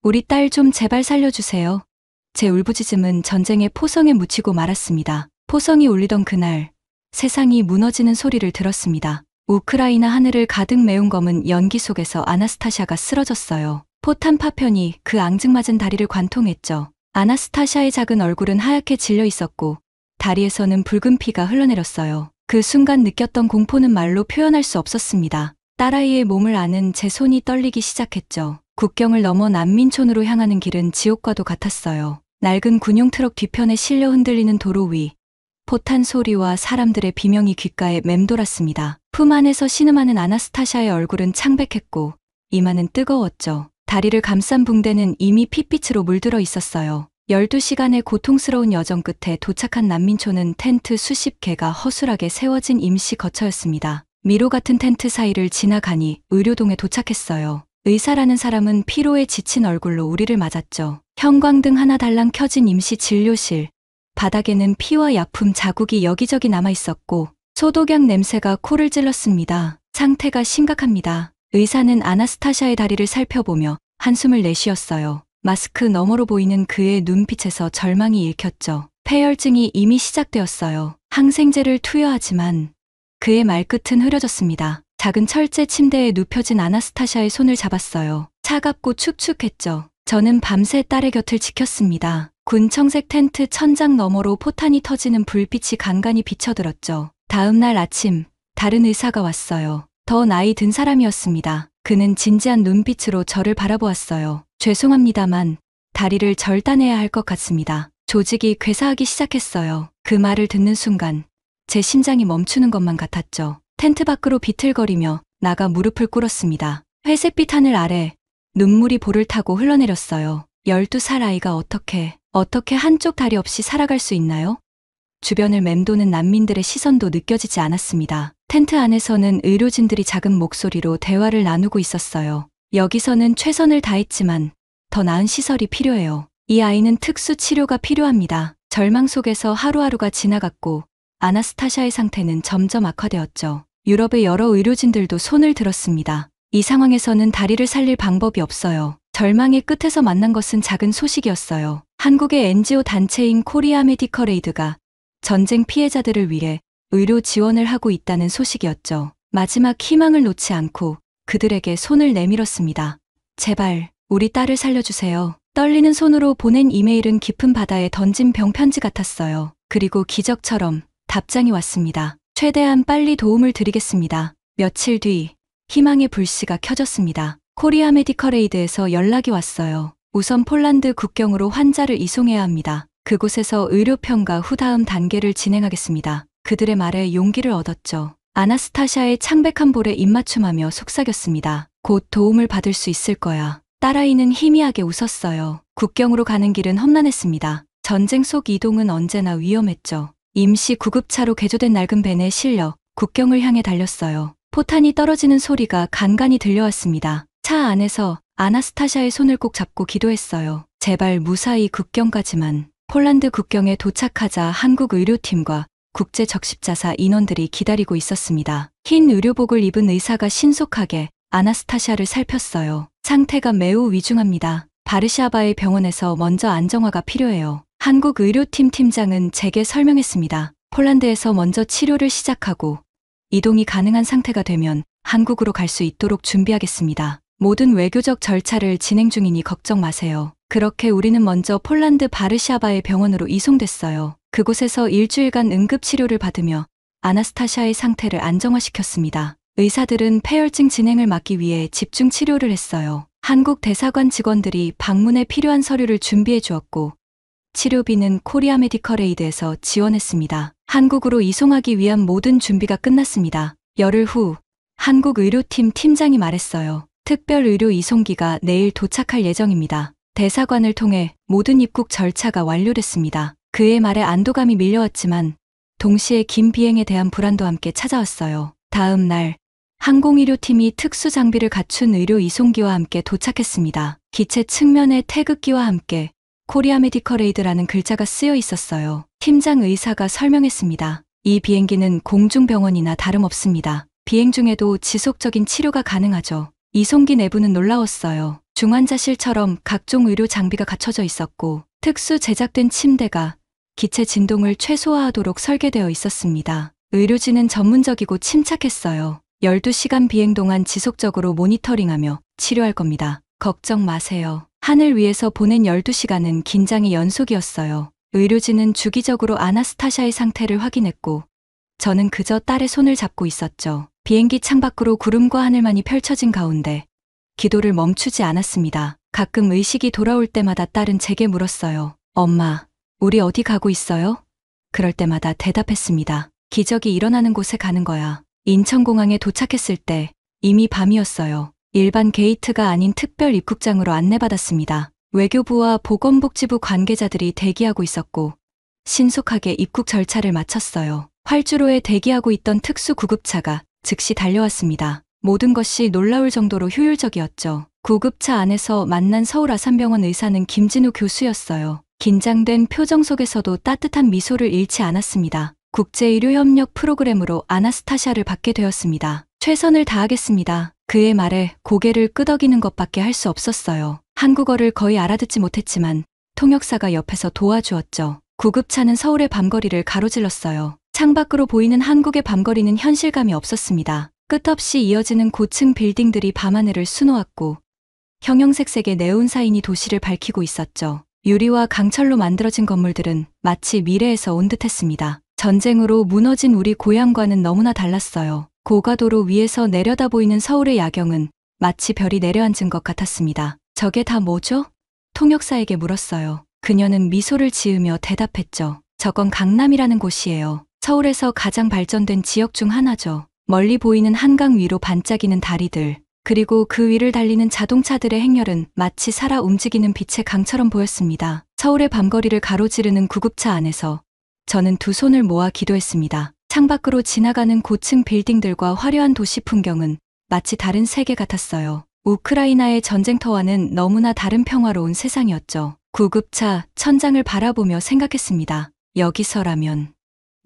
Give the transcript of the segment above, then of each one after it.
우리 딸 좀 제발 살려주세요. 제 울부짖음은 전쟁의 포성에 묻히고 말았습니다. 포성이 울리던 그날, 세상이 무너지는 소리를 들었습니다. 우크라이나 하늘을 가득 메운 검은 연기 속에서 아나스타샤가 쓰러졌어요. 포탄 파편이 그 앙증맞은 다리를 관통했죠. 아나스타샤의 작은 얼굴은 하얗게 질려 있었고 다리에서는 붉은 피가 흘러내렸어요. 그 순간 느꼈던 공포는 말로 표현할 수 없었습니다. 딸아이의 몸을 아는 제 손이 떨리기 시작했죠. 국경을 넘어 난민촌으로 향하는 길은 지옥과도 같았어요. 낡은 군용 트럭 뒤편에 실려 흔들리는 도로 위, 포탄 소리와 사람들의 비명이 귓가에 맴돌았습니다. 품 안에서 신음하는 아나스타샤의 얼굴은 창백했고 이마는 뜨거웠죠. 다리를 감싼 붕대는 이미 핏빛으로 물들어 있었어요. 12시간의 고통스러운 여정 끝에 도착한 난민촌은 텐트 수십 개가 허술하게 세워진 임시 거처였습니다. 미로 같은 텐트 사이를 지나가니 의료동에 도착했어요. 의사라는 사람은 피로에 지친 얼굴로 우리를 맞았죠. 형광등 하나 달랑 켜진 임시 진료실. 바닥에는 피와 약품 자국이 여기저기 남아있었고 소독약 냄새가 코를 찔렀습니다. 상태가 심각합니다. 의사는 아나스타샤의 다리를 살펴보며 한숨을 내쉬었어요. 마스크 너머로 보이는 그의 눈빛에서 절망이 읽혔죠. 폐혈증이 이미 시작되었어요. 항생제를 투여하지만 그의 말끝은 흐려졌습니다. 작은 철제 침대에 눕혀진 아나스타샤의 손을 잡았어요. 차갑고 축축했죠. 저는 밤새 딸의 곁을 지켰습니다. 군청색 텐트 천장 너머로 포탄이 터지는 불빛이 간간히 비쳐들었죠. 다음 날 아침, 다른 의사가 왔어요. 더 나이 든 사람이었습니다. 그는 진지한 눈빛으로 저를 바라보았어요. 죄송합니다만 다리를 절단해야 할 것 같습니다. 조직이 괴사하기 시작했어요. 그 말을 듣는 순간 제 심장이 멈추는 것만 같았죠. 텐트 밖으로 비틀거리며 나가 무릎을 꿇었습니다. 회색빛 하늘 아래 눈물이 볼을 타고 흘러내렸어요. 12살 아이가 어떻게 한쪽 다리 없이 살아갈 수 있나요? 주변을 맴도는 난민들의 시선도 느껴지지 않았습니다. 텐트 안에서는 의료진들이 작은 목소리로 대화를 나누고 있었어요. 여기서는 최선을 다했지만 더 나은 시설이 필요해요. 이 아이는 특수 치료가 필요합니다. 절망 속에서 하루하루가 지나갔고 아나스타샤의 상태는 점점 악화되었죠. 유럽의 여러 의료진들도 손을 들었습니다. 이 상황에서는 다리를 살릴 방법이 없어요. 절망의 끝에서 만난 것은 작은 소식이었어요. 한국의 NGO 단체인 코리아 메디컬 에이드가 전쟁 피해자들을 위해 의료 지원을 하고 있다는 소식이었죠. 마지막 희망을 놓지 않고 그들에게 손을 내밀었습니다. 제발 우리 딸을 살려주세요. 떨리는 손으로 보낸 이메일은 깊은 바다에 던진 병편지 같았어요. 그리고 기적처럼 답장이 왔습니다. 최대한 빨리 도움을 드리겠습니다. 며칠 뒤 희망의 불씨가 켜졌습니다. 코리아 메디컬 에이드에서 연락이 왔어요. 우선 폴란드 국경으로 환자를 이송해야 합니다. 그곳에서 의료평가 후 다음 단계를 진행하겠습니다. 그들의 말에 용기를 얻었죠. 아나스타샤의 창백한 볼에 입맞춤하며 속삭였습니다. 곧 도움을 받을 수 있을 거야. 딸아이는 희미하게 웃었어요. 국경으로 가는 길은 험난했습니다. 전쟁 속 이동은 언제나 위험했죠. 임시 구급차로 개조된 낡은 벤에 실려 국경을 향해 달렸어요. 포탄이 떨어지는 소리가 간간히 들려왔습니다. 차 안에서 아나스타샤의 손을 꼭 잡고 기도했어요. 제발 무사히 국경까지만. 폴란드 국경에 도착하자 한국 의료팀과 국제 적십자사 인원들이 기다리고 있었습니다. 흰 의료복을 입은 의사가 신속하게 아나스타샤를 살폈어요. 상태가 매우 위중합니다. 바르샤바의 병원에서 먼저 안정화가 필요해요. 한국 의료팀 팀장은 제게 설명했습니다. 폴란드에서 먼저 치료를 시작하고 이동이 가능한 상태가 되면 한국으로 갈 수 있도록 준비하겠습니다. 모든 외교적 절차를 진행 중이니 걱정 마세요. 그렇게 우리는 먼저 폴란드 바르샤바의 병원으로 이송됐어요. 그곳에서 일주일간 응급치료를 받으며 아나스타샤의 상태를 안정화시켰습니다. 의사들은 폐혈증 진행을 막기 위해 집중 치료를 했어요. 한국 대사관 직원들이 방문에 필요한 서류를 준비해 주었고 치료비는 코리아 메디컬 에이드에서 지원했습니다. 한국으로 이송하기 위한 모든 준비가 끝났습니다. 열흘 후 한국 의료팀 팀장이 말했어요. 특별 의료 이송기가 내일 도착할 예정입니다. 대사관을 통해 모든 입국 절차가 완료됐습니다. 그의 말에 안도감이 밀려왔지만 동시에 긴 비행에 대한 불안도 함께 찾아왔어요. 다음 날 항공의료팀이 특수 장비를 갖춘 의료 이송기와 함께 도착했습니다. 기체 측면에 태극기와 함께 코리아 메디컬 에이드라는 글자가 쓰여 있었어요. 팀장 의사가 설명했습니다. 이 비행기는 공중병원이나 다름없습니다. 비행 중에도 지속적인 치료가 가능하죠. 이송기 내부는 놀라웠어요. 중환자실처럼 각종 의료 장비가 갖춰져 있었고 특수 제작된 침대가 기체 진동을 최소화하도록 설계되어 있었습니다. 의료진은 전문적이고 침착했어요. 12시간 비행 동안 지속적으로 모니터링하며 치료할 겁니다. 걱정 마세요. 하늘 위에서 보낸 12시간은 긴장의 연속이었어요. 의료진은 주기적으로 아나스타샤의 상태를 확인했고 저는 그저 딸의 손을 잡고 있었죠. 비행기 창밖으로 구름과 하늘만이 펼쳐진 가운데 기도를 멈추지 않았습니다. 가끔 의식이 돌아올 때마다 딸은 제게 물었어요. 엄마, 우리 어디 가고 있어요? 그럴 때마다 대답했습니다. 기적이 일어나는 곳에 가는 거야. 인천공항에 도착했을 때 이미 밤이었어요. 일반 게이트가 아닌 특별 입국장으로 안내받았습니다. 외교부와 보건복지부 관계자들이 대기하고 있었고 신속하게 입국 절차를 마쳤어요. 활주로에 대기하고 있던 특수 구급차가 즉시 달려왔습니다. 모든 것이 놀라울 정도로 효율적이었죠. 구급차 안에서 만난 서울 아산병원 의사는 김진우 교수였어요. 긴장된 표정 속에서도 따뜻한 미소를 잃지 않았습니다. 국제의료협력 프로그램으로 아나스타샤를 받게 되었습니다. 최선을 다하겠습니다. 그의 말에 고개를 끄덕이는 것밖에 할 수 없었어요. 한국어를 거의 알아듣지 못했지만 통역사가 옆에서 도와주었죠. 구급차는 서울의 밤거리를 가로질렀어요. 창밖으로 보이는 한국의 밤거리는 현실감이 없었습니다. 끝없이 이어지는 고층 빌딩들이 밤하늘을 수놓았고 형형색색의 네온사인이 도시를 밝히고 있었죠. 유리와 강철로 만들어진 건물들은 마치 미래에서 온 듯했습니다. 전쟁으로 무너진 우리 고향과는 너무나 달랐어요. 고가도로 위에서 내려다 보이는 서울의 야경은 마치 별이 내려앉은 것 같았습니다. 저게 다 뭐죠? 통역사에게 물었어요. 그녀는 미소를 지으며 대답했죠. 저건 강남이라는 곳이에요. 서울에서 가장 발전된 지역 중 하나죠. 멀리 보이는 한강 위로 반짝이는 다리들, 그리고 그 위를 달리는 자동차들의 행렬은 마치 살아 움직이는 빛의 강처럼 보였습니다. 서울의 밤거리를 가로지르는 구급차 안에서 저는 두 손을 모아 기도했습니다. 창밖으로 지나가는 고층 빌딩들과 화려한 도시 풍경은 마치 다른 세계 같았어요. 우크라이나의 전쟁터와는 너무나 다른 평화로운 세상이었죠. 구급차 천장을 바라보며 생각했습니다.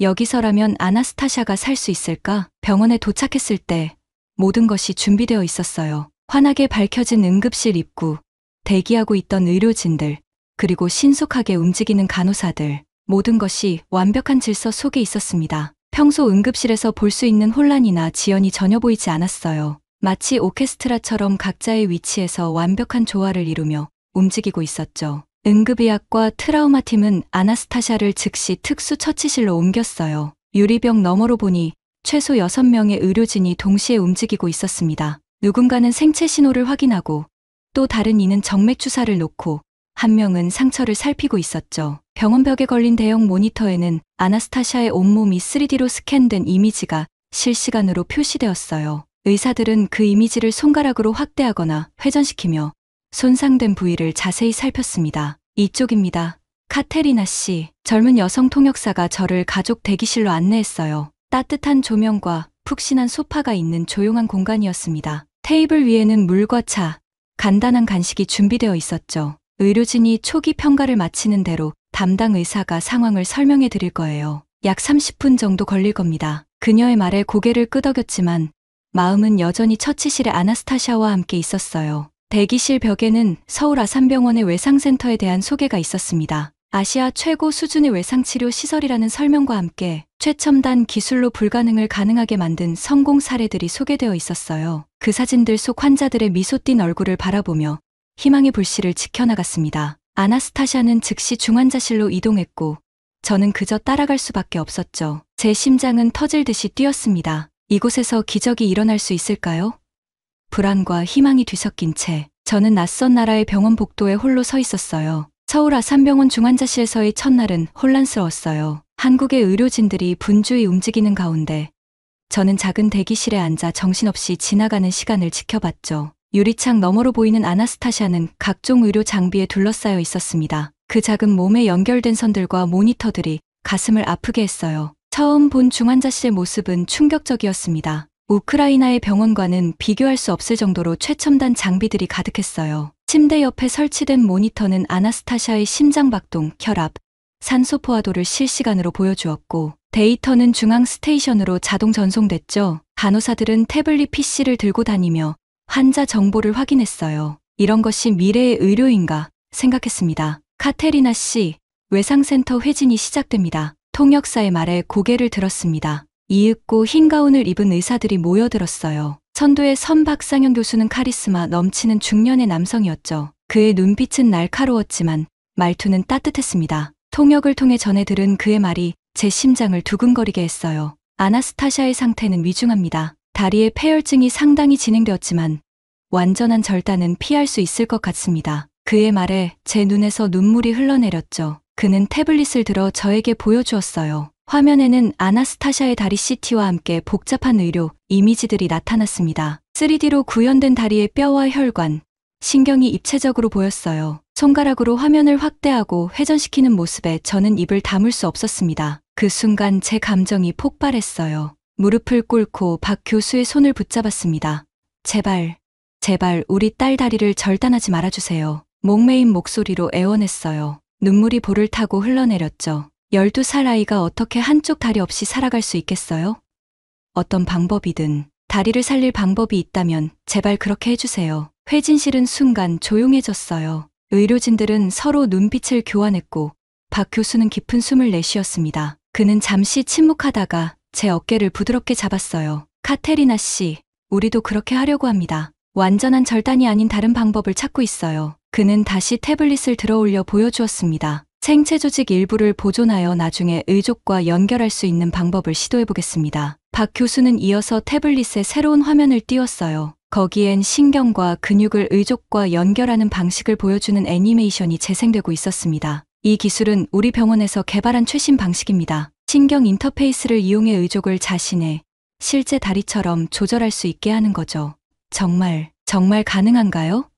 여기서라면 아나스타샤가 살 수 있을까? 병원에 도착했을 때 모든 것이 준비되어 있었어요. 환하게 밝혀진 응급실 입구, 대기하고 있던 의료진들, 그리고 신속하게 움직이는 간호사들, 모든 것이 완벽한 질서 속에 있었습니다. 평소 응급실에서 볼 수 있는 혼란이나 지연이 전혀 보이지 않았어요. 마치 오케스트라처럼 각자의 위치에서 완벽한 조화를 이루며 움직이고 있었죠. 응급의학과 트라우마팀은 아나스타샤를 즉시 특수 처치실로 옮겼어요. 유리병 너머로 보니 최소 6명의 의료진이 동시에 움직이고 있었습니다. 누군가는 생체 신호를 확인하고 또 다른 이는 정맥 주사를 놓고 한 명은 상처를 살피고 있었죠. 병원 벽에 걸린 대형 모니터에는 아나스타샤의 온몸이 3D로 스캔된 이미지가 실시간으로 표시되었어요. 의사들은 그 이미지를 손가락으로 확대하거나 회전시키며 손상된 부위를 자세히 살폈습니다. 이쪽입니다. 카테리나 씨. 젊은 여성 통역사가 저를 가족 대기실로 안내했어요. 따뜻한 조명과 푹신한 소파가 있는 조용한 공간이었습니다. 테이블 위에는 물과 차, 간단한 간식이 준비되어 있었죠. 의료진이 초기 평가를 마치는 대로 담당 의사가 상황을 설명해 드릴 거예요. 약 30분 정도 걸릴 겁니다. 그녀의 말에 고개를 끄덕였지만 마음은 여전히 처치실에 아나스타샤와 함께 있었어요. 대기실 벽에는 서울 아산병원의 외상센터에 대한 소개가 있었습니다. 아시아 최고 수준의 외상치료 시설이라는 설명과 함께 최첨단 기술로 불가능을 가능하게 만든 성공 사례들이 소개되어 있었어요. 그 사진들 속 환자들의 미소 띤 얼굴을 바라보며 희망의 불씨를 지켜나갔습니다. 아나스타샤는 즉시 중환자실로 이동했고 저는 그저 따라갈 수밖에 없었죠. 제 심장은 터질 듯이 뛰었습니다. 이곳에서 기적이 일어날 수 있을까요? 불안과 희망이 뒤섞인 채 저는 낯선 나라의 병원 복도에 홀로 서 있었어요. 서울 아산병원 중환자실에서의 첫날은 혼란스러웠어요. 한국의 의료진들이 분주히 움직이는 가운데 저는 작은 대기실에 앉아 정신없이 지나가는 시간을 지켜봤죠. 유리창 너머로 보이는 아나스타샤는 각종 의료 장비에 둘러싸여 있었습니다. 그 작은 몸에 연결된 선들과 모니터들이 가슴을 아프게 했어요. 처음 본 중환자실의 모습은 충격적이었습니다. 우크라이나의 병원과는 비교할 수 없을 정도로 최첨단 장비들이 가득했어요. 침대 옆에 설치된 모니터는 아나스타샤의 심장박동, 혈압, 산소 포화도를 실시간으로 보여주었고 데이터는 중앙 스테이션으로 자동 전송됐죠. 간호사들은 태블릿 PC를 들고 다니며 환자 정보를 확인했어요. 이런 것이 미래의 의료인가 생각했습니다. 카테리나 씨, 외상센터 회진이 시작됩니다. 통역사의 말에 고개를 들었습니다. 이윽고 흰 가운을 입은 의사들이 모여들었어요. 선두의 선박상영 교수는 카리스마 넘치는 중년의 남성이었죠. 그의 눈빛은 날카로웠지만 말투는 따뜻했습니다. 통역을 통해 전해 들은 그의 말이 제 심장을 두근거리게 했어요. 아나스타샤의 상태는 위중합니다. 다리에 폐혈증이 상당히 진행되었지만 완전한 절단은 피할 수 있을 것 같습니다. 그의 말에 제 눈에서 눈물이 흘러내렸죠. 그는 태블릿을 들어 저에게 보여주었어요. 화면에는 아나스타샤의 다리 CT와 함께 복잡한 의료 이미지들이 나타났습니다. 3D로 구현된 다리의 뼈와 혈관, 신경이 입체적으로 보였어요. 손가락으로 화면을 확대하고 회전시키는 모습에 저는 입을 다물 수 없었습니다. 그 순간 제 감정이 폭발했어요. 무릎을 꿇고 박 교수의 손을 붙잡았습니다. 제발, 제발 우리 딸 다리를 절단하지 말아주세요. 목매인 목소리로 애원했어요. 눈물이 볼을 타고 흘러내렸죠. 12살 아이가 어떻게 한쪽 다리 없이 살아갈 수 있겠어요? 어떤 방법이든 다리를 살릴 방법이 있다면 제발 그렇게 해주세요. 회진실은 순간 조용해졌어요. 의료진들은 서로 눈빛을 교환했고 박 교수는 깊은 숨을 내쉬었습니다. 그는 잠시 침묵하다가 제 어깨를 부드럽게 잡았어요. 카테리나 씨, 우리도 그렇게 하려고 합니다. 완전한 절단이 아닌 다른 방법을 찾고 있어요. 그는 다시 태블릿을 들어올려 보여주었습니다. 생체 조직 일부를 보존하여 나중에 의족과 연결할 수 있는 방법을 시도해보겠습니다. 박 교수는 이어서 태블릿에 새로운 화면을 띄웠어요. 거기엔 신경과 근육을 의족과 연결하는 방식을 보여주는 애니메이션이 재생되고 있었습니다. 이 기술은 우리 병원에서 개발한 최신 방식입니다. 신경 인터페이스를 이용해 의족을 자신의 실제 다리처럼 조절할 수 있게 하는 거죠. 정말 가능한가요?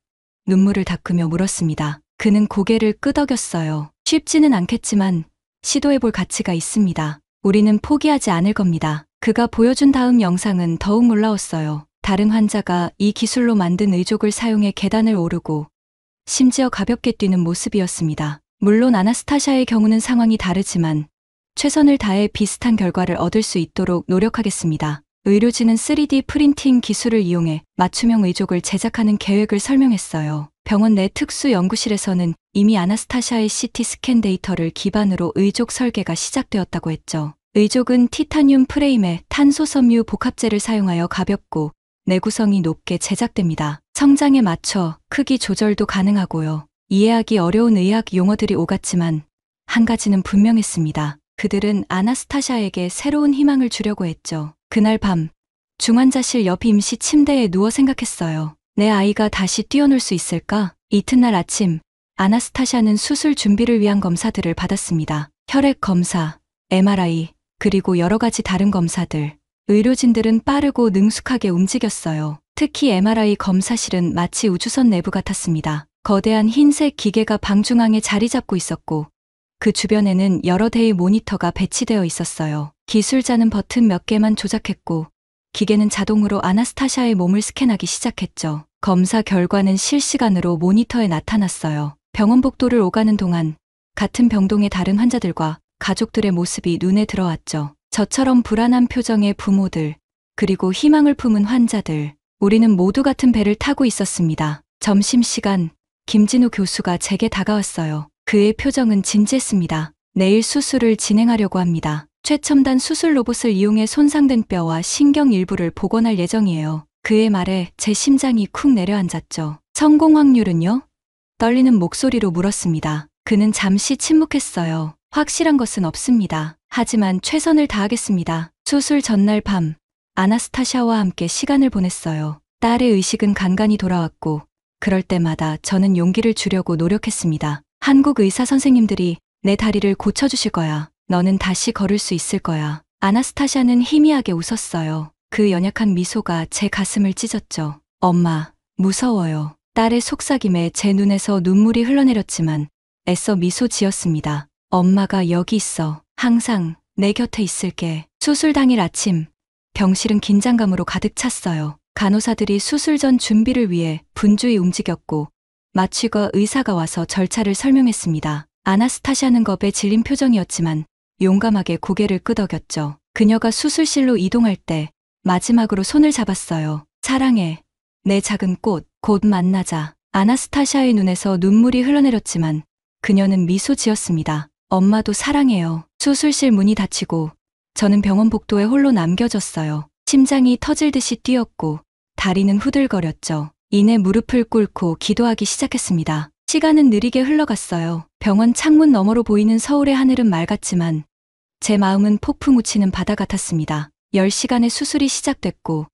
눈물을 닦으며 물었습니다. 그는 고개를 끄덕였어요. 쉽지는 않겠지만 시도해볼 가치가 있습니다. 우리는 포기하지 않을 겁니다. 그가 보여준 다음 영상은 더욱 놀라웠어요. 다른 환자가 이 기술로 만든 의족을 사용해 계단을 오르고 심지어 가볍게 뛰는 모습이었습니다. 물론 아나스타샤의 경우는 상황이 다르지만 최선을 다해 비슷한 결과를 얻을 수 있도록 노력하겠습니다. 의료진은 3D 프린팅 기술을 이용해 맞춤형 의족을 제작하는 계획을 설명했어요. 병원 내 특수 연구실에서는 이미 아나스타샤의 CT 스캔 데이터를 기반으로 의족 설계가 시작되었다고 했죠. 의족은 티타늄 프레임에 탄소 섬유 복합재를 사용하여 가볍고 내구성이 높게 제작됩니다. 성장에 맞춰 크기 조절도 가능하고요. 이해하기 어려운 의학 용어들이 오갔지만 한 가지는 분명했습니다. 그들은 아나스타샤에게 새로운 희망을 주려고 했죠. 그날 밤 중환자실 옆 임시 침대에 누워 생각했어요. 내 아이가 다시 뛰어놀 수 있을까? 이튿날 아침 아나스타샤는 수술 준비를 위한 검사들을 받았습니다. 혈액 검사, MRI, 그리고 여러 가지 다른 검사들. 의료진들은 빠르고 능숙하게 움직였어요. 특히 MRI 검사실은 마치 우주선 내부 같았습니다. 거대한 흰색 기계가 방중앙에 자리 잡고 있었고 그 주변에는 여러 대의 모니터가 배치되어 있었어요. 기술자는 버튼 몇 개만 조작했고 기계는 자동으로 아나스타샤의 몸을 스캔하기 시작했죠. 검사 결과는 실시간으로 모니터에 나타났어요. 병원 복도를 오가는 동안 같은 병동의 다른 환자들과 가족들의 모습이 눈에 들어왔죠. 저처럼 불안한 표정의 부모들, 그리고 희망을 품은 환자들. 우리는 모두 같은 배를 타고 있었습니다. 점심시간, 김진우 교수가 제게 다가왔어요. 그의 표정은 진지했습니다. 내일 수술을 진행하려고 합니다. 최첨단 수술 로봇을 이용해 손상된 뼈와 신경 일부를 복원할 예정이에요. 그의 말에 제 심장이 쿵 내려앉았죠. 성공 확률은요? 떨리는 목소리로 물었습니다. 그는 잠시 침묵했어요. 확실한 것은 없습니다. 하지만 최선을 다하겠습니다. 수술 전날 밤, 아나스타샤와 함께 시간을 보냈어요. 딸의 의식은 간간히 돌아왔고 그럴 때마다 저는 용기를 주려고 노력했습니다. 한국 의사 선생님들이 내 다리를 고쳐주실 거야. 너는 다시 걸을 수 있을 거야. 아나스타샤는 희미하게 웃었어요. 그 연약한 미소가 제 가슴을 찢었죠. 엄마, 무서워요. 딸의 속삭임에 제 눈에서 눈물이 흘러내렸지만 애써 미소 지었습니다. 엄마가 여기 있어. 항상 내 곁에 있을게. 수술 당일 아침, 병실은 긴장감으로 가득 찼어요. 간호사들이 수술 전 준비를 위해 분주히 움직였고 마취과 의사가 와서 절차를 설명했습니다. 아나스타샤는 겁에 질린 표정이었지만 용감하게 고개를 끄덕였죠. 그녀가 수술실로 이동할 때 마지막으로 손을 잡았어요. 사랑해, 내 작은 꽃, 곧 만나자. 아나스타샤의 눈에서 눈물이 흘러내렸지만 그녀는 미소 지었습니다. 엄마도 사랑해요. 수술실 문이 닫히고 저는 병원 복도에 홀로 남겨졌어요. 심장이 터질 듯이 뛰었고 다리는 후들거렸죠. 이내 무릎을 꿇고 기도하기 시작했습니다. 시간은 느리게 흘러갔어요. 병원 창문 너머로 보이는 서울의 하늘은 맑았지만 제 마음은 폭풍 우치는 바다 같았습니다. 10시간의 수술이 시작됐고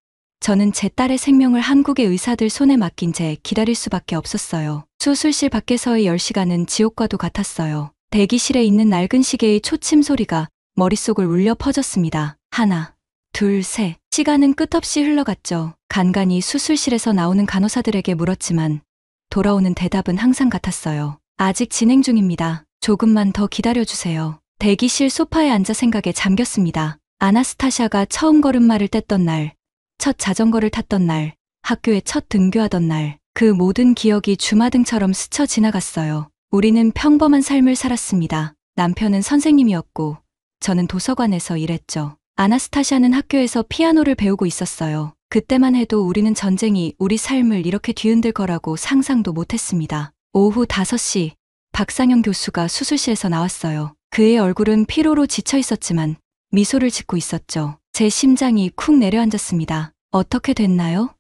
저는 제 딸의 생명을 한국의 의사들 손에 맡긴 채 기다릴 수밖에 없었어요. 수술실 밖에서의 10시간은 지옥과도 같았어요. 대기실에 있는 낡은 시계의 초침 소리가 머릿속을 울려 퍼졌습니다. 하나, 둘, 셋. 시간은 끝없이 흘러갔죠. 간간히 수술실에서 나오는 간호사들에게 물었지만 돌아오는 대답은 항상 같았어요. 아직 진행 중입니다. 조금만 더 기다려주세요. 대기실 소파에 앉아 생각에 잠겼습니다. 아나스타샤가 처음 걸음마를 뗐던 날, 첫 자전거를 탔던 날, 학교에 첫 등교하던 날, 그 모든 기억이 주마등처럼 스쳐 지나갔어요. 우리는 평범한 삶을 살았습니다. 남편은 선생님이었고 저는 도서관에서 일했죠. 아나스타샤는 학교에서 피아노를 배우고 있었어요. 그때만 해도 우리는 전쟁이 우리 삶을 이렇게 뒤흔들 거라고 상상도 못했습니다. 오후 5시 박상영 교수가 수술실에서 나왔어요. 그의 얼굴은 피로로 지쳐 있었지만 미소를 짓고 있었죠. 제 심장이 쿵 내려앉았습니다. 어떻게 됐나요?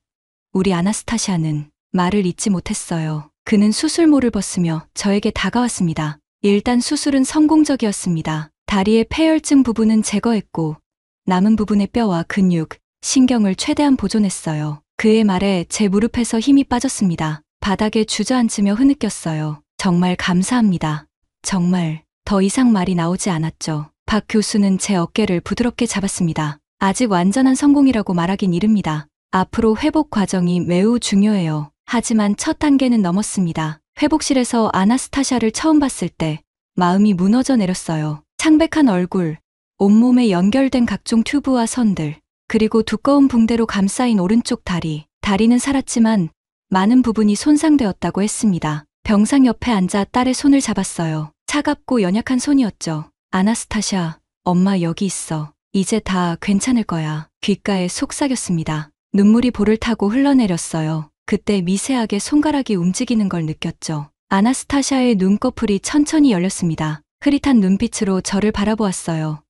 우리 아나스타샤는 말을 잇지 못했어요. 그는 수술모를 벗으며 저에게 다가왔습니다. 일단 수술은 성공적이었습니다. 다리의 폐혈증 부분은 제거했고 남은 부분의 뼈와 근육, 신경을 최대한 보존했어요. 그의 말에 제 무릎에서 힘이 빠졌습니다. 바닥에 주저앉으며 흐느꼈어요. 정말 감사합니다. 정말 더 이상 말이 나오지 않았죠. 박 교수는 제 어깨를 부드럽게 잡았습니다. 아직 완전한 성공이라고 말하긴 이릅니다. 앞으로 회복 과정이 매우 중요해요. 하지만 첫 단계는 넘었습니다. 회복실에서 아나스타샤를 처음 봤을 때 마음이 무너져 내렸어요. 창백한 얼굴, 온몸에 연결된 각종 튜브와 선들, 그리고 두꺼운 붕대로 감싸인 오른쪽 다리. 다리는 살았지만 많은 부분이 손상되었다고 했습니다. 병상 옆에 앉아 딸의 손을 잡았어요. 차갑고 연약한 손이었죠. 아나스타샤, 엄마 여기 있어. 이제 다 괜찮을 거야. 귓가에 속삭였습니다. 눈물이 볼을 타고 흘러내렸어요. 그때 미세하게 손가락이 움직이는 걸 느꼈죠. 아나스타샤의 눈꺼풀이 천천히 열렸습니다. 흐릿한 눈빛으로 저를 바라보았어요.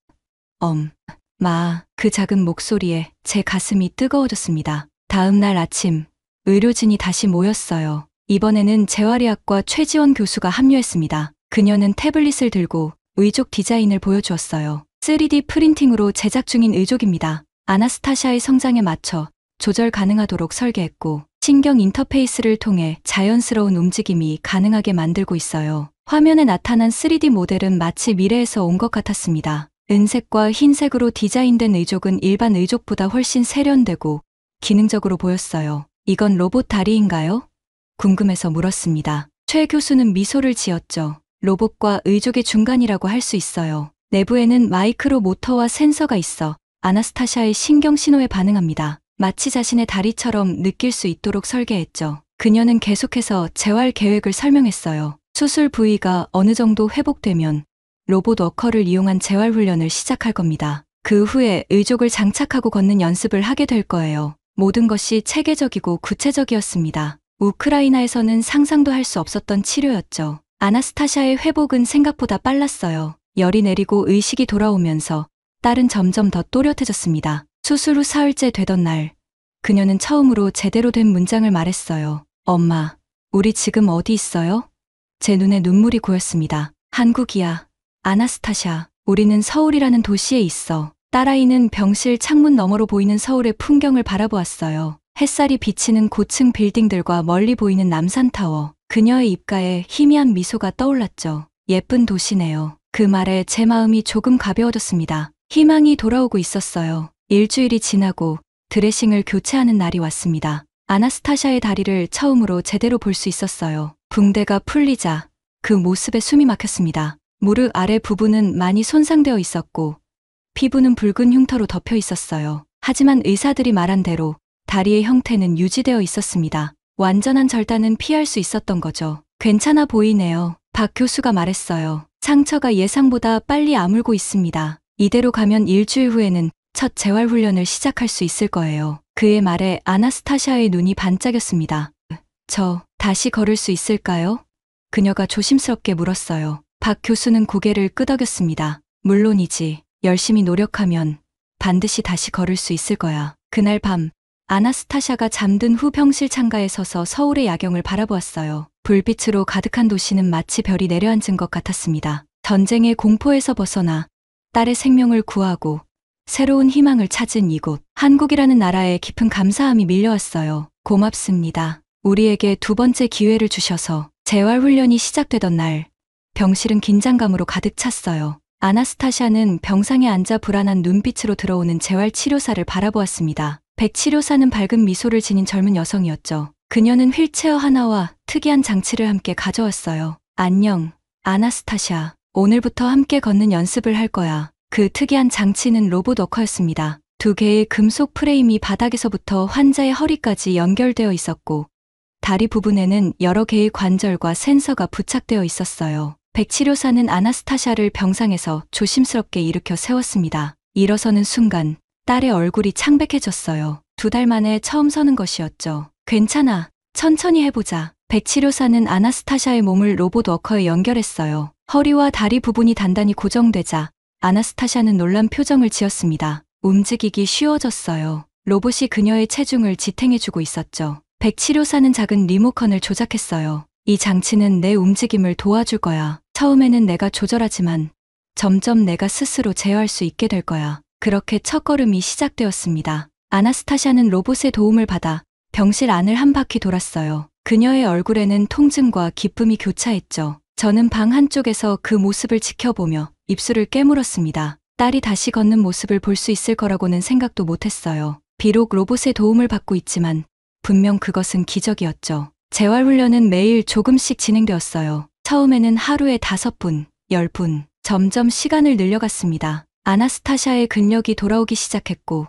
그 작은 목소리에 제 가슴이 뜨거워졌습니다. 다음 날 아침, 의료진이 다시 모였어요. 이번에는 재활의학과 최지원 교수가 합류했습니다. 그녀는 태블릿을 들고 의족 디자인을 보여주었어요. 3D 프린팅으로 제작 중인 의족입니다. 아나스타샤의 성장에 맞춰 조절 가능하도록 설계했고 신경 인터페이스를 통해 자연스러운 움직임이 가능하게 만들고 있어요. 화면에 나타난 3D 모델은 마치 미래에서 온 것 같았습니다. 은색과 흰색으로 디자인된 의족은 일반 의족보다 훨씬 세련되고 기능적으로 보였어요. 이건 로봇 다리인가요? 궁금해서 물었습니다. 최 교수는 미소를 지었죠. 로봇과 의족의 중간이라고 할 수 있어요. 내부에는 마이크로 모터와 센서가 있어 아나스타샤의 신경 신호에 반응합니다. 마치 자신의 다리처럼 느낄 수 있도록 설계했죠. 그녀는 계속해서 재활 계획을 설명했어요. 수술 부위가 어느 정도 회복되면 로봇 워커를 이용한 재활 훈련을 시작할 겁니다. 그 후에 의족을 장착하고 걷는 연습을 하게 될 거예요. 모든 것이 체계적이고 구체적이었습니다. 우크라이나에서는 상상도 할 수 없었던 치료였죠. 아나스타샤의 회복은 생각보다 빨랐어요. 열이 내리고 의식이 돌아오면서 딸은 점점 더 또렷해졌습니다. 수술 후 사흘째 되던 날, 그녀는 처음으로 제대로 된 문장을 말했어요. 엄마, 우리 지금 어디 있어요? 제 눈에 눈물이 고였습니다. 한국이야. 아나스타샤, 우리는 서울이라는 도시에 있어. 딸아이는 병실 창문 너머로 보이는 서울의 풍경을 바라보았어요. 햇살이 비치는 고층 빌딩들과 멀리 보이는 남산타워. 그녀의 입가에 희미한 미소가 떠올랐죠. 예쁜 도시네요. 그 말에 제 마음이 조금 가벼워졌습니다. 희망이 돌아오고 있었어요. 일주일이 지나고 드레싱을 교체하는 날이 왔습니다. 아나스타샤의 다리를 처음으로 제대로 볼 수 있었어요. 붕대가 풀리자 그 모습에 숨이 막혔습니다. 무릎 아래 부분은 많이 손상되어 있었고 피부는 붉은 흉터로 덮여 있었어요. 하지만 의사들이 말한 대로 다리의 형태는 유지되어 있었습니다. 완전한 절단은 피할 수 있었던 거죠. 괜찮아 보이네요. 박 교수가 말했어요. 상처가 예상보다 빨리 아물고 있습니다. 이대로 가면 일주일 후에는 첫 재활훈련을 시작할 수 있을 거예요. 그의 말에 아나스타샤의 눈이 반짝였습니다. 저 다시 걸을 수 있을까요? 그녀가 조심스럽게 물었어요. 박 교수는 고개를 끄덕였습니다. 물론이지. 열심히 노력하면 반드시 다시 걸을 수 있을 거야. 그날 밤 아나스타샤가 잠든 후 병실 창가에 서서 서울의 야경을 바라보았어요. 불빛으로 가득한 도시는 마치 별이 내려앉은 것 같았습니다. 전쟁의 공포에서 벗어나 딸의 생명을 구하고 새로운 희망을 찾은 이곳. 한국이라는 나라에 깊은 감사함이 밀려왔어요. 고맙습니다. 우리에게 두 번째 기회를 주셔서. 재활훈련이 시작되던 날, 병실은 긴장감으로 가득 찼어요. 아나스타샤는 병상에 앉아 불안한 눈빛으로 들어오는 재활치료사를 바라보았습니다. 백치료사는 밝은 미소를 지닌 젊은 여성이었죠. 그녀는 휠체어 하나와 특이한 장치를 함께 가져왔어요. 안녕, 아나스타샤. 오늘부터 함께 걷는 연습을 할 거야. 그 특이한 장치는 로봇 워커였습니다. 두 개의 금속 프레임이 바닥에서부터 환자의 허리까지 연결되어 있었고, 다리 부분에는 여러 개의 관절과 센서가 부착되어 있었어요. 백치료사는 아나스타샤를 병상에서 조심스럽게 일으켜 세웠습니다. 일어서는 순간 딸의 얼굴이 창백해졌어요. 2달 만에 처음 서는 것이었죠. 괜찮아. 천천히 해보자. 백치료사는 아나스타샤의 몸을 로봇 워커에 연결했어요. 허리와 다리 부분이 단단히 고정되자 아나스타샤는 놀란 표정을 지었습니다. 움직이기 쉬워졌어요. 로봇이 그녀의 체중을 지탱해주고 있었죠. 백치료사는 작은 리모컨을 조작했어요. 이 장치는 내 움직임을 도와줄 거야. 처음에는 내가 조절하지만 점점 내가 스스로 제어할 수 있게 될 거야. 그렇게 첫걸음이 시작되었습니다. 아나스타샤는 로봇의 도움을 받아 병실 안을 한 바퀴 돌았어요. 그녀의 얼굴에는 통증과 기쁨이 교차했죠. 저는 방 한쪽에서 그 모습을 지켜보며 입술을 깨물었습니다. 딸이 다시 걷는 모습을 볼 수 있을 거라고는 생각도 못했어요. 비록 로봇의 도움을 받고 있지만 분명 그것은 기적이었죠. 재활훈련은 매일 조금씩 진행되었어요. 처음에는 하루에 5분, 10분, 점점 시간을 늘려갔습니다. 아나스타샤의 근력이 돌아오기 시작했고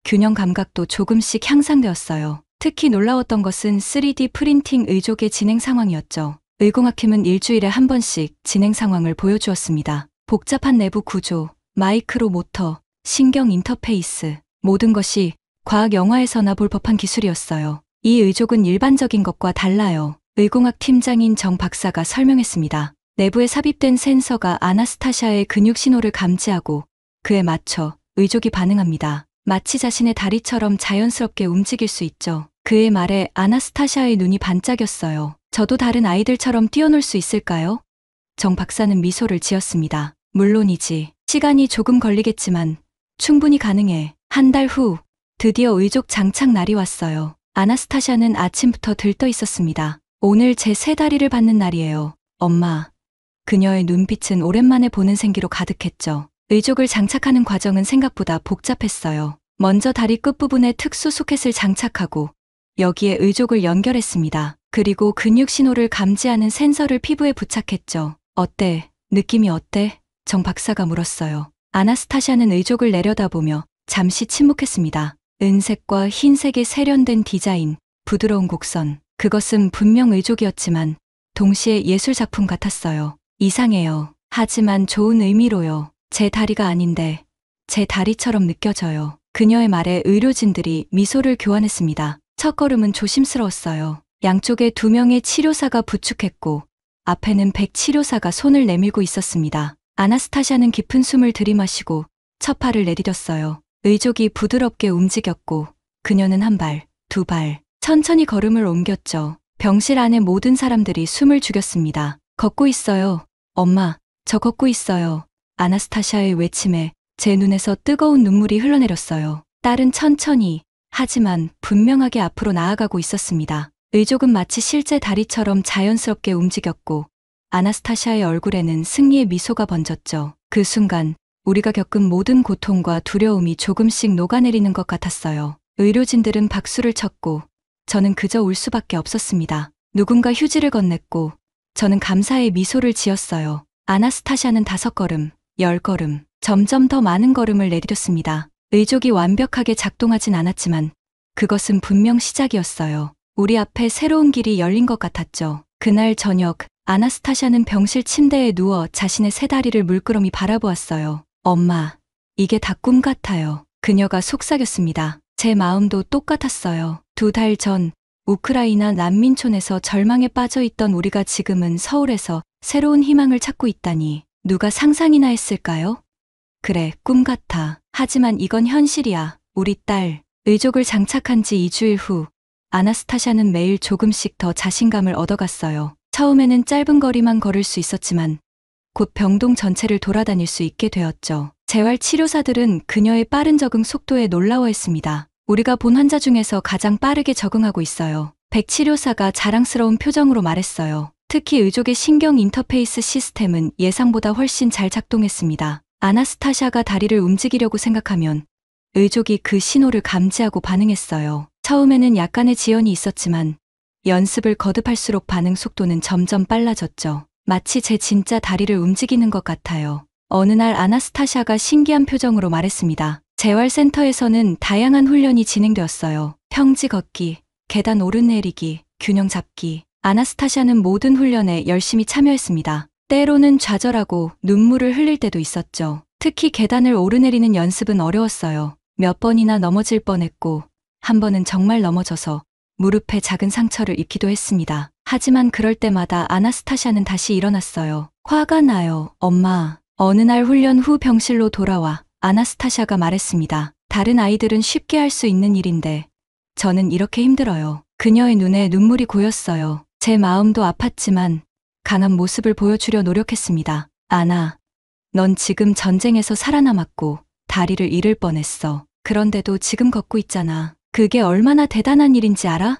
균형 감각도 조금씩 향상되었어요. 특히 놀라웠던 것은 3D 프린팅 의족의 진행 상황이었죠. 의공학팀은 일주일에 한 번씩 진행 상황을 보여주었습니다. 복잡한 내부 구조, 마이크로 모터, 신경 인터페이스, 모든 것이 과학 영화에서나 볼 법한 기술이었어요. 이 의족은 일반적인 것과 달라요. 의공학 팀장인 정 박사가 설명했습니다. 내부에 삽입된 센서가 아나스타샤의 근육 신호를 감지하고 그에 맞춰 의족이 반응합니다. 마치 자신의 다리처럼 자연스럽게 움직일 수 있죠. 그의 말에 아나스타샤의 눈이 반짝였어요. 저도 다른 아이들처럼 뛰어놀 수 있을까요? 정 박사는 미소를 지었습니다. 물론이지. 시간이 조금 걸리겠지만 충분히 가능해. 한 달 후 드디어 의족 장착 날이 왔어요. 아나스타샤는 아침부터 들떠 있었습니다. 오늘 제 새 다리를 받는 날이에요. 엄마. 그녀의 눈빛은 오랜만에 보는 생기로 가득했죠. 의족을 장착하는 과정은 생각보다 복잡했어요. 먼저 다리 끝부분에 특수 소켓을 장착하고 여기에 의족을 연결했습니다. 그리고 근육 신호를 감지하는 센서를 피부에 부착했죠. 어때? 느낌이 어때? 정 박사가 물었어요. 아나스타샤는 의족을 내려다보며 잠시 침묵했습니다. 은색과 흰색의 세련된 디자인, 부드러운 곡선. 그것은 분명 의족이었지만 동시에 예술작품 같았어요. 이상해요. 하지만 좋은 의미로요. 제 다리가 아닌데 제 다리처럼 느껴져요. 그녀의 말에 의료진들이 미소를 교환했습니다. 첫걸음은 조심스러웠어요. 양쪽에 2명의 치료사가 부축했고 앞에는 백치료사가 손을 내밀고 있었습니다. 아나스타샤는 깊은 숨을 들이마시고 첫 발을 내디뎠어요. 의족이 부드럽게 움직였고 그녀는 한 발, 2발, 천천히 걸음을 옮겼죠. 병실 안의 모든 사람들이 숨을 죽였습니다. 걷고 있어요. 엄마, 저 걷고 있어요. 아나스타샤의 외침에 제 눈에서 뜨거운 눈물이 흘러내렸어요. 딸은 천천히, 하지만 분명하게 앞으로 나아가고 있었습니다. 의족은 마치 실제 다리처럼 자연스럽게 움직였고 아나스타샤의 얼굴에는 승리의 미소가 번졌죠. 그 순간 우리가 겪은 모든 고통과 두려움이 조금씩 녹아내리는 것 같았어요. 의료진들은 박수를 쳤고 저는 그저 울 수밖에 없었습니다. 누군가 휴지를 건넸고 저는 감사의 미소를 지었어요. 아나스타샤는 5걸음, 10걸음, 점점 더 많은 걸음을 내디뎠습니다. 의족이 완벽하게 작동하진 않았지만 그것은 분명 시작이었어요. 우리 앞에 새로운 길이 열린 것 같았죠. 그날 저녁 아나스타샤는 병실 침대에 누워 자신의 새 다리를 물끄러미 바라보았어요. 엄마, 이게 다 꿈 같아요. 그녀가 속삭였습니다. 제 마음도 똑같았어요. 2달 전 우크라이나 난민촌에서 절망에 빠져 있던 우리가 지금은 서울에서 새로운 희망을 찾고 있다니 누가 상상이나 했을까요? 그래, 꿈 같아. 하지만 이건 현실이야. 우리 딸. 의족을 장착한 지 2주일 후 아나스타샤는 매일 조금씩 더 자신감을 얻어갔어요. 처음에는 짧은 거리만 걸을 수 있었지만 곧 병동 전체를 돌아다닐 수 있게 되었죠. 재활 치료사들은 그녀의 빠른 적응 속도에 놀라워했습니다. 우리가 본 환자 중에서 가장 빠르게 적응하고 있어요. 백 치료사가 자랑스러운 표정으로 말했어요. 특히 의족의 신경 인터페이스 시스템은 예상보다 훨씬 잘 작동했습니다. 아나스타샤가 다리를 움직이려고 생각하면 의족이 그 신호를 감지하고 반응했어요. 처음에는 약간의 지연이 있었지만 연습을 거듭할수록 반응 속도는 점점 빨라졌죠. 마치 제 진짜 다리를 움직이는 것 같아요. 어느 날 아나스타샤가 신기한 표정으로 말했습니다. 재활센터에서는 다양한 훈련이 진행되었어요. 평지 걷기, 계단 오르내리기, 균형 잡기. 아나스타샤는 모든 훈련에 열심히 참여했습니다. 때로는 좌절하고 눈물을 흘릴 때도 있었죠. 특히 계단을 오르내리는 연습은 어려웠어요. 몇 번이나 넘어질 뻔했고 한 번은 정말 넘어져서 무릎에 작은 상처를 입기도 했습니다. 하지만 그럴 때마다 아나스타샤는 다시 일어났어요. 화가 나요, 엄마. 어느 날 훈련 후 병실로 돌아와 아나스타샤가 말했습니다. 다른 아이들은 쉽게 할 수 있는 일인데 저는 이렇게 힘들어요. 그녀의 눈에 눈물이 고였어요. 제 마음도 아팠지만 강한 모습을 보여주려 노력했습니다. 아나, 넌 지금 전쟁에서 살아남았고 다리를 잃을 뻔했어. 그런데도 지금 걷고 있잖아. 그게 얼마나 대단한 일인지 알아?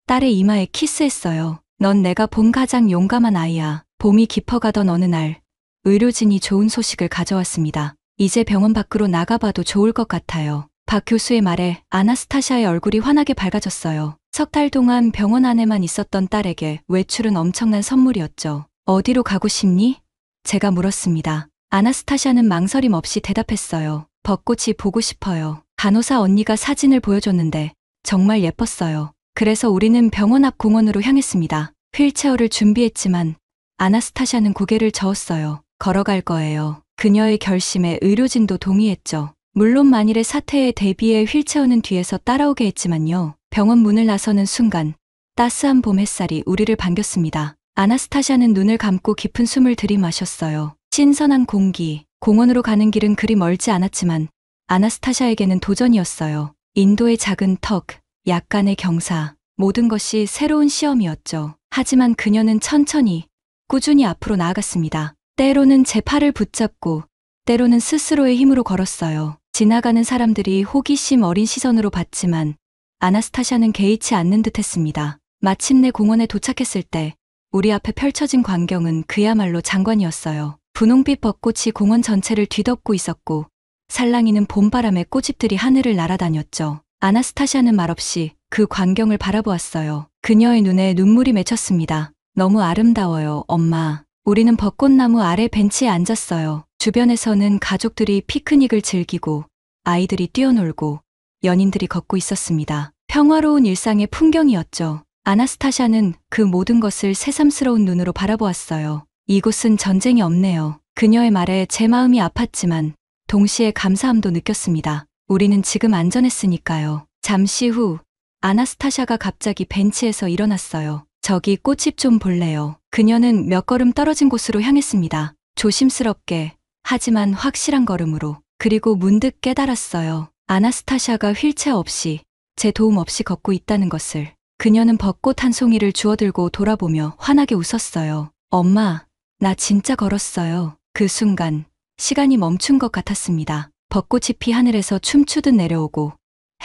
딸의 이마에 키스했어요. 넌 내가 본 가장 용감한 아이야. 봄이 깊어가던 어느 날 의료진이 좋은 소식을 가져왔습니다. 이제 병원 밖으로 나가봐도 좋을 것 같아요. 박 교수의 말에 아나스타샤의 얼굴이 환하게 밝아졌어요. 석 달 동안 병원 안에만 있었던 딸에게 외출은 엄청난 선물이었죠. 어디로 가고 싶니? 제가 물었습니다. 아나스타샤는 망설임 없이 대답했어요. 벚꽃이 보고 싶어요. 간호사 언니가 사진을 보여줬는데 정말 예뻤어요. 그래서 우리는 병원 앞 공원으로 향했습니다. 휠체어를 준비했지만 아나스타샤는 고개를 저었어요. 걸어갈 거예요. 그녀의 결심에 의료진도 동의했죠. 물론 만일의 사태에 대비해 휠체어는 뒤에서 따라오게 했지만요. 병원 문을 나서는 순간 따스한 봄 햇살이 우리를 반겼습니다. 아나스타샤는 눈을 감고 깊은 숨을 들이마셨어요. 신선한 공기, 공원으로 가는 길은 그리 멀지 않았지만 아나스타샤에게는 도전이었어요. 인도의 작은 턱, 약간의 경사, 모든 것이 새로운 시험이었죠. 하지만 그녀는 천천히, 꾸준히 앞으로 나아갔습니다. 때로는 제 팔을 붙잡고, 때로는 스스로의 힘으로 걸었어요. 지나가는 사람들이 호기심 어린 시선으로 봤지만 아나스타샤는 개의치 않는 듯 했습니다. 마침내 공원에 도착했을 때 우리 앞에 펼쳐진 광경은 그야말로 장관이었어요. 분홍빛 벚꽃이 공원 전체를 뒤덮고 있었고 살랑이는 봄바람에 꽃잎들이 하늘을 날아다녔죠. 아나스타샤는 말없이 그 광경을 바라보았어요. 그녀의 눈에 눈물이 맺혔습니다. 너무 아름다워요, 엄마. 우리는 벚꽃나무 아래 벤치에 앉았어요. 주변에서는 가족들이 피크닉을 즐기고 아이들이 뛰어놀고 연인들이 걷고 있었습니다. 평화로운 일상의 풍경이었죠. 아나스타샤는 그 모든 것을 새삼스러운 눈으로 바라보았어요. 이곳은 전쟁이 없네요. 그녀의 말에 제 마음이 아팠지만 동시에 감사함도 느꼈습니다. 우리는 지금 안전했으니까요. 잠시 후 아나스타샤가 갑자기 벤치에서 일어났어요. 저기 꽃집 좀 볼래요. 그녀는 몇 걸음 떨어진 곳으로 향했습니다. 조심스럽게 하지만 확실한 걸음으로. 그리고 문득 깨달았어요. 아나스타샤가 휠체어 없이 제 도움 없이 걷고 있다는 것을. 그녀는 벚꽃 한 송이를 주워들고 돌아보며 환하게 웃었어요. 엄마, 나 진짜 걸었어요. 그 순간 시간이 멈춘 것 같았습니다. 벚꽃잎이 하늘에서 춤추듯 내려오고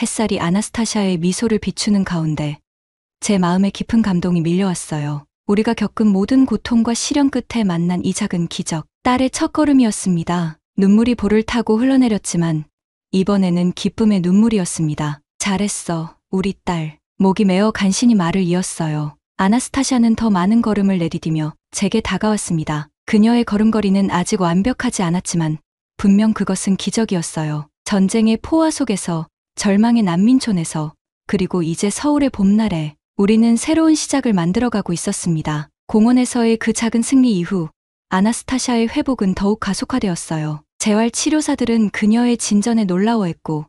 햇살이 아나스타샤의 미소를 비추는 가운데 제 마음에 깊은 감동이 밀려왔어요. 우리가 겪은 모든 고통과 시련 끝에 만난 이 작은 기적. 딸의 첫걸음이었습니다. 눈물이 볼을 타고 흘러내렸지만 이번에는 기쁨의 눈물이었습니다. 잘했어, 우리 딸. 목이 메어 간신히 말을 이었어요. 아나스타샤는 더 많은 걸음을 내디디며 제게 다가왔습니다. 그녀의 걸음걸이는 아직 완벽하지 않았지만 분명 그것은 기적이었어요. 전쟁의 포화 속에서, 절망의 난민촌에서, 그리고 이제 서울의 봄날에 우리는 새로운 시작을 만들어가고 있었습니다. 공원에서의 그 작은 승리 이후 아나스타샤의 회복은 더욱 가속화되었어요. 재활 치료사들은 그녀의 진전에 놀라워했고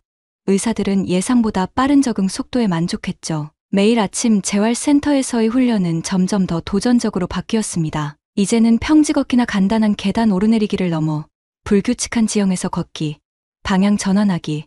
의사들은 예상보다 빠른 적응 속도에 만족했죠. 매일 아침 재활센터에서의 훈련은 점점 더 도전적으로 바뀌었습니다. 이제는 평지 걷기나 간단한 계단 오르내리기를 넘어 불규칙한 지형에서 걷기, 방향 전환하기,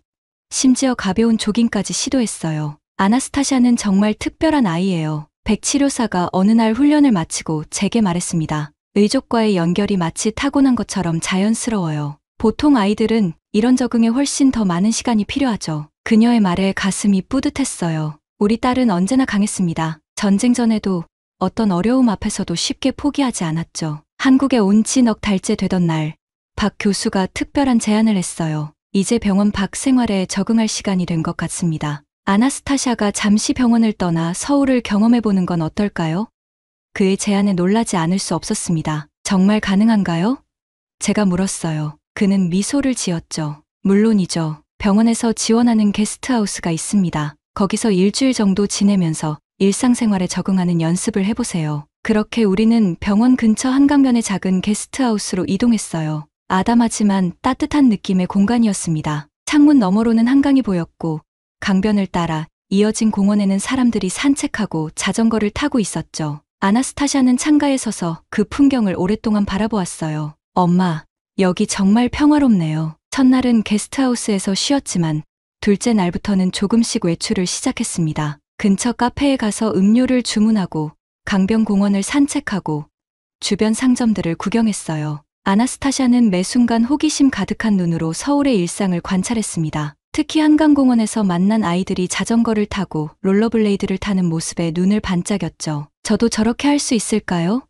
심지어 가벼운 조깅까지 시도했어요. 아나스타샤는 정말 특별한 아이예요. 백치료사가 어느 날 훈련을 마치고 제게 말했습니다. 의족과의 연결이 마치 타고난 것처럼 자연스러워요. 보통 아이들은 이런 적응에 훨씬 더 많은 시간이 필요하죠. 그녀의 말에 가슴이 뿌듯했어요. 우리 딸은 언제나 강했습니다. 전쟁 전에도 어떤 어려움 앞에서도 쉽게 포기하지 않았죠. 한국에 온 지 넉 달째 되던 날, 박 교수가 특별한 제안을 했어요. 이제 병원 밖 생활에 적응할 시간이 된 것 같습니다. 아나스타샤가 잠시 병원을 떠나 서울을 경험해보는 건 어떨까요? 그의 제안에 놀라지 않을 수 없었습니다. 정말 가능한가요? 제가 물었어요. 그는 미소를 지었죠. 물론이죠. 병원에서 지원하는 게스트하우스가 있습니다. 거기서 일주일 정도 지내면서 일상생활에 적응하는 연습을 해보세요. 그렇게 우리는 병원 근처 한강변의 작은 게스트하우스로 이동했어요. 아담하지만 따뜻한 느낌의 공간이었습니다. 창문 너머로는 한강이 보였고 강변을 따라 이어진 공원에는 사람들이 산책하고 자전거를 타고 있었죠. 아나스타샤는 창가에 서서 그 풍경을 오랫동안 바라보았어요. 엄마, 여기 정말 평화롭네요. 첫날은 게스트하우스에서 쉬었지만 둘째 날부터는 조금씩 외출을 시작했습니다. 근처 카페에 가서 음료를 주문하고 강변 공원을 산책하고 주변 상점들을 구경했어요. 아나스타샤는 매 순간 호기심 가득한 눈으로 서울의 일상을 관찰했습니다. 특히 한강공원에서 만난 아이들이 자전거를 타고 롤러블레이드를 타는 모습에 눈을 반짝였죠. 저도 저렇게 할 수 있을까요?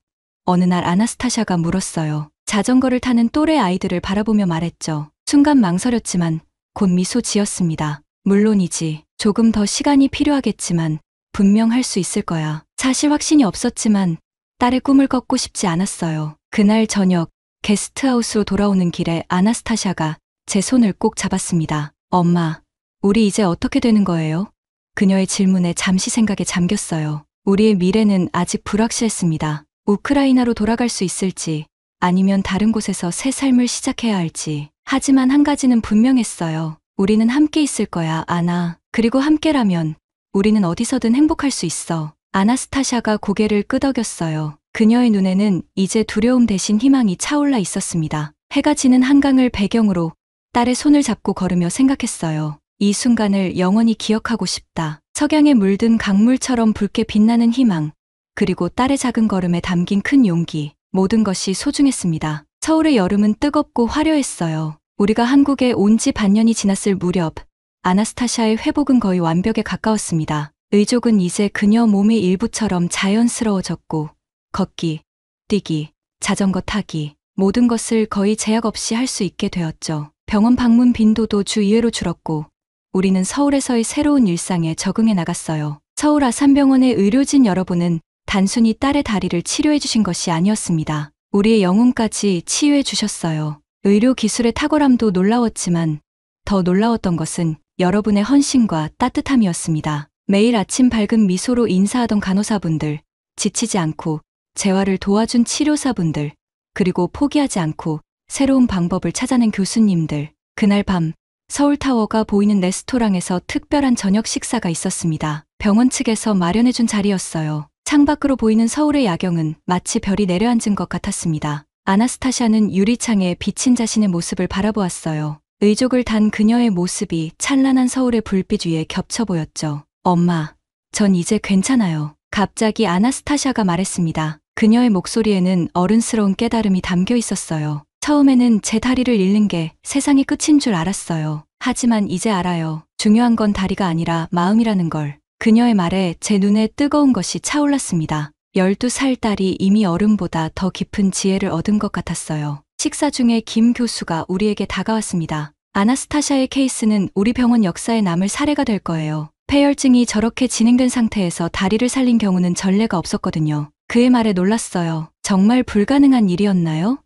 어느 날 아나스타샤가 물었어요. 자전거를 타는 또래 아이들을 바라보며 말했죠. 순간 망설였지만 곧 미소 지었습니다. 물론이지. 조금 더 시간이 필요하겠지만 분명 할 수 있을 거야. 사실 확신이 없었지만 딸의 꿈을 꺾고 싶지 않았어요. 그날 저녁 게스트하우스로 돌아오는 길에 아나스타샤가 제 손을 꼭 잡았습니다. 엄마, 우리 이제 어떻게 되는 거예요? 그녀의 질문에 잠시 생각에 잠겼어요. 우리의 미래는 아직 불확실했습니다. 우크라이나로 돌아갈 수 있을지 아니면 다른 곳에서 새 삶을 시작해야 할지. 하지만 한 가지는 분명했어요. 우리는 함께 있을 거야, 아나. 그리고 함께라면 우리는 어디서든 행복할 수 있어. 아나스타샤가 고개를 끄덕였어요. 그녀의 눈에는 이제 두려움 대신 희망이 차올라 있었습니다. 해가 지는 한강을 배경으로 딸의 손을 잡고 걸으며 생각했어요. 이 순간을 영원히 기억하고 싶다. 석양에 물든 강물처럼 붉게 빛나는 희망, 그리고 딸의 작은 걸음에 담긴 큰 용기, 모든 것이 소중했습니다. 서울의 여름은 뜨겁고 화려했어요. 우리가 한국에 온 지 반년이 지났을 무렵, 아나스타샤의 회복은 거의 완벽에 가까웠습니다. 의족은 이제 그녀 몸의 일부처럼 자연스러워졌고, 걷기, 뛰기, 자전거 타기, 모든 것을 거의 제약 없이 할 수 있게 되었죠. 병원 방문 빈도도 주 2회로 줄었고, 우리는 서울에서의 새로운 일상에 적응해 나갔어요. 서울 아산병원의 의료진 여러분은 단순히 딸의 다리를 치료해 주신 것이 아니었습니다. 우리의 영혼까지 치유해 주셨어요. 의료 기술의 탁월함도 놀라웠지만 더 놀라웠던 것은 여러분의 헌신과 따뜻함이었습니다. 매일 아침 밝은 미소로 인사하던 간호사분들, 지치지 않고 재활을 도와준 치료사분들, 그리고 포기하지 않고 새로운 방법을 찾아낸 교수님들. 그날 밤 서울타워가 보이는 레스토랑에서 특별한 저녁 식사가 있었습니다. 병원 측에서 마련해준 자리였어요. 창밖으로 보이는 서울의 야경은 마치 별이 내려앉은 것 같았습니다. 아나스타샤는 유리창에 비친 자신의 모습을 바라보았어요. 의족을 단 그녀의 모습이 찬란한 서울의 불빛 위에 겹쳐 보였죠. 엄마, 전 이제 괜찮아요. 갑자기 아나스타샤가 말했습니다. 그녀의 목소리에는 어른스러운 깨달음이 담겨 있었어요. 처음에는 제 다리를 잃는 게 세상의 끝인 줄 알았어요. 하지만 이제 알아요. 중요한 건 다리가 아니라 마음이라는 걸. 그녀의 말에 제 눈에 뜨거운 것이 차올랐습니다. 12살 딸이 이미 어른보다 더 깊은 지혜를 얻은 것 같았어요. 식사 중에 김 교수가 우리에게 다가왔습니다. 아나스타샤의 케이스는 우리 병원 역사에 남을 사례가 될 거예요. 폐혈증이 저렇게 진행된 상태에서 다리를 살린 경우는 전례가 없었거든요. 그의 말에 놀랐어요. 정말 불가능한 일이었나요?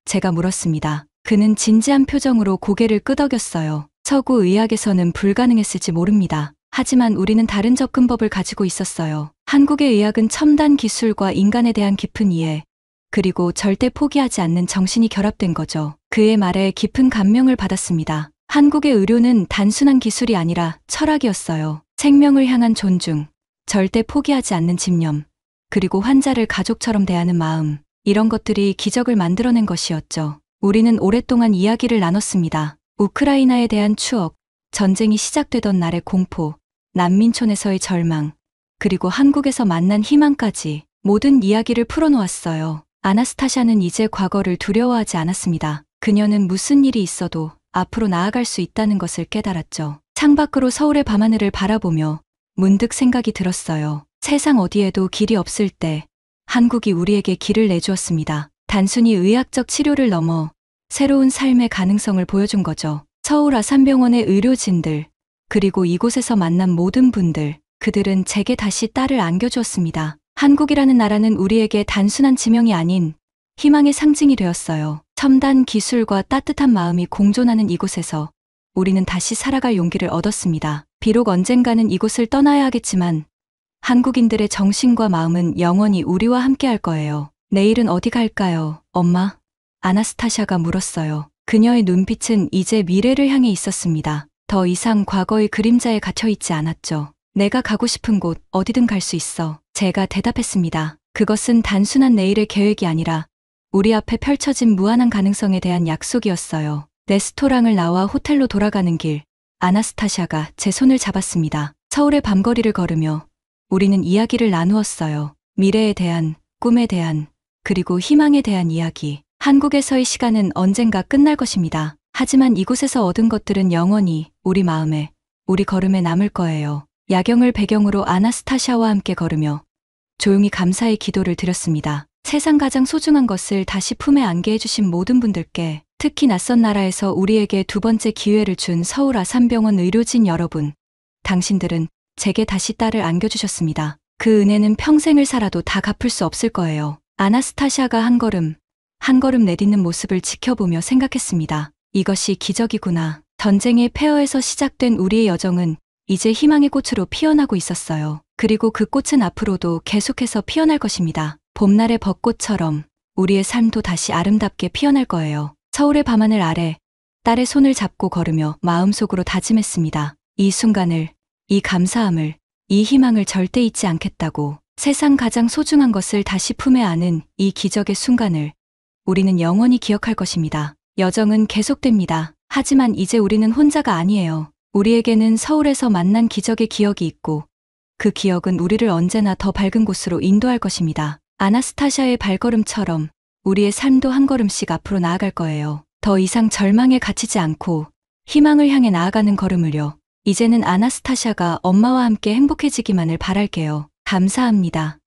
제가 물었습니다. 그는 진지한 표정으로 고개를 끄덕였어요. 서구 의학에서는 불가능했을지 모릅니다. 하지만 우리는 다른 접근법을 가지고 있었어요. 한국의 의학은 첨단 기술과 인간에 대한 깊은 이해, 그리고 절대 포기하지 않는 정신이 결합된 거죠. 그의 말에 깊은 감명을 받았습니다. 한국의 의료는 단순한 기술이 아니라 철학이었어요. 생명을 향한 존중, 절대 포기하지 않는 집념, 그리고 환자를 가족처럼 대하는 마음, 이런 것들이 기적을 만들어낸 것이었죠. 우리는 오랫동안 이야기를 나눴습니다. 우크라이나에 대한 추억, 전쟁이 시작되던 날의 공포, 난민촌에서의 절망, 그리고 한국에서 만난 희망까지 모든 이야기를 풀어놓았어요. 아나스타샤는 이제 과거를 두려워하지 않았습니다. 그녀는 무슨 일이 있어도 앞으로 나아갈 수 있다는 것을 깨달았죠. 창밖으로 서울의 밤하늘을 바라보며 문득 생각이 들었어요. 세상 어디에도 길이 없을 때 한국이 우리에게 길을 내주었습니다. 단순히 의학적 치료를 넘어 새로운 삶의 가능성을 보여준 거죠. 서울 아산병원의 의료진들, 그리고 이곳에서 만난 모든 분들, 그들은 제게 다시 딸을 안겨주었습니다. 한국이라는 나라는 우리에게 단순한 지명이 아닌 희망의 상징이 되었어요. 첨단 기술과 따뜻한 마음이 공존하는 이곳에서 우리는 다시 살아갈 용기를 얻었습니다. 비록 언젠가는 이곳을 떠나야 하겠지만 한국인들의 정신과 마음은 영원히 우리와 함께 할 거예요. 내일은 어디 갈까요, 엄마? 아나스타샤가 물었어요. 그녀의 눈빛은 이제 미래를 향해 있었습니다. 더 이상 과거의 그림자에 갇혀있지 않았죠. 내가 가고 싶은 곳 어디든 갈 수 있어. 제가 대답했습니다. 그것은 단순한 내일의 계획이 아니라 우리 앞에 펼쳐진 무한한 가능성에 대한 약속이었어요. 레스토랑을 나와 호텔로 돌아가는 길, 아나스타샤가 제 손을 잡았습니다. 서울의 밤거리를 걸으며 우리는 이야기를 나누었어요. 미래에 대한, 꿈에 대한, 그리고 희망에 대한 이야기. 한국에서의 시간은 언젠가 끝날 것입니다. 하지만 이곳에서 얻은 것들은 영원히 우리 마음에, 우리 걸음에 남을 거예요. 야경을 배경으로 아나스타샤와 함께 걸으며 조용히 감사의 기도를 드렸습니다. 세상 가장 소중한 것을 다시 품에 안게 해주신 모든 분들께, 특히 낯선 나라에서 우리에게 두 번째 기회를 준 서울 아산병원 의료진 여러분, 당신들은 제게 다시 딸을 안겨주셨습니다. 그 은혜는 평생을 살아도 다 갚을 수 없을 거예요. 아나스타샤가 한 걸음 내딛는 모습을 지켜보며 생각했습니다. 이것이 기적이구나. 전쟁의 폐허에서 시작된 우리의 여정은 이제 희망의 꽃으로 피어나고 있었어요. 그리고 그 꽃은 앞으로도 계속해서 피어날 것입니다. 봄날의 벚꽃처럼 우리의 삶도 다시 아름답게 피어날 거예요. 서울의 밤하늘 아래 딸의 손을 잡고 걸으며 마음속으로 다짐했습니다. 이 순간을, 이 감사함을, 이 희망을 절대 잊지 않겠다고. 세상 가장 소중한 것을 다시 품에 안은 이 기적의 순간을 우리는 영원히 기억할 것입니다. 여정은 계속됩니다. 하지만 이제 우리는 혼자가 아니에요. 우리에게는 서울에서 만난 기적의 기억이 있고 그 기억은 우리를 언제나 더 밝은 곳으로 인도할 것입니다. 아나스타샤의 발걸음처럼 우리의 삶도 한 걸음씩 앞으로 나아갈 거예요. 더 이상 절망에 갇히지 않고 희망을 향해 나아가는 걸음을요. 이제는 아나스타샤가 엄마와 함께 행복해지기만을 바랄게요. 감사합니다.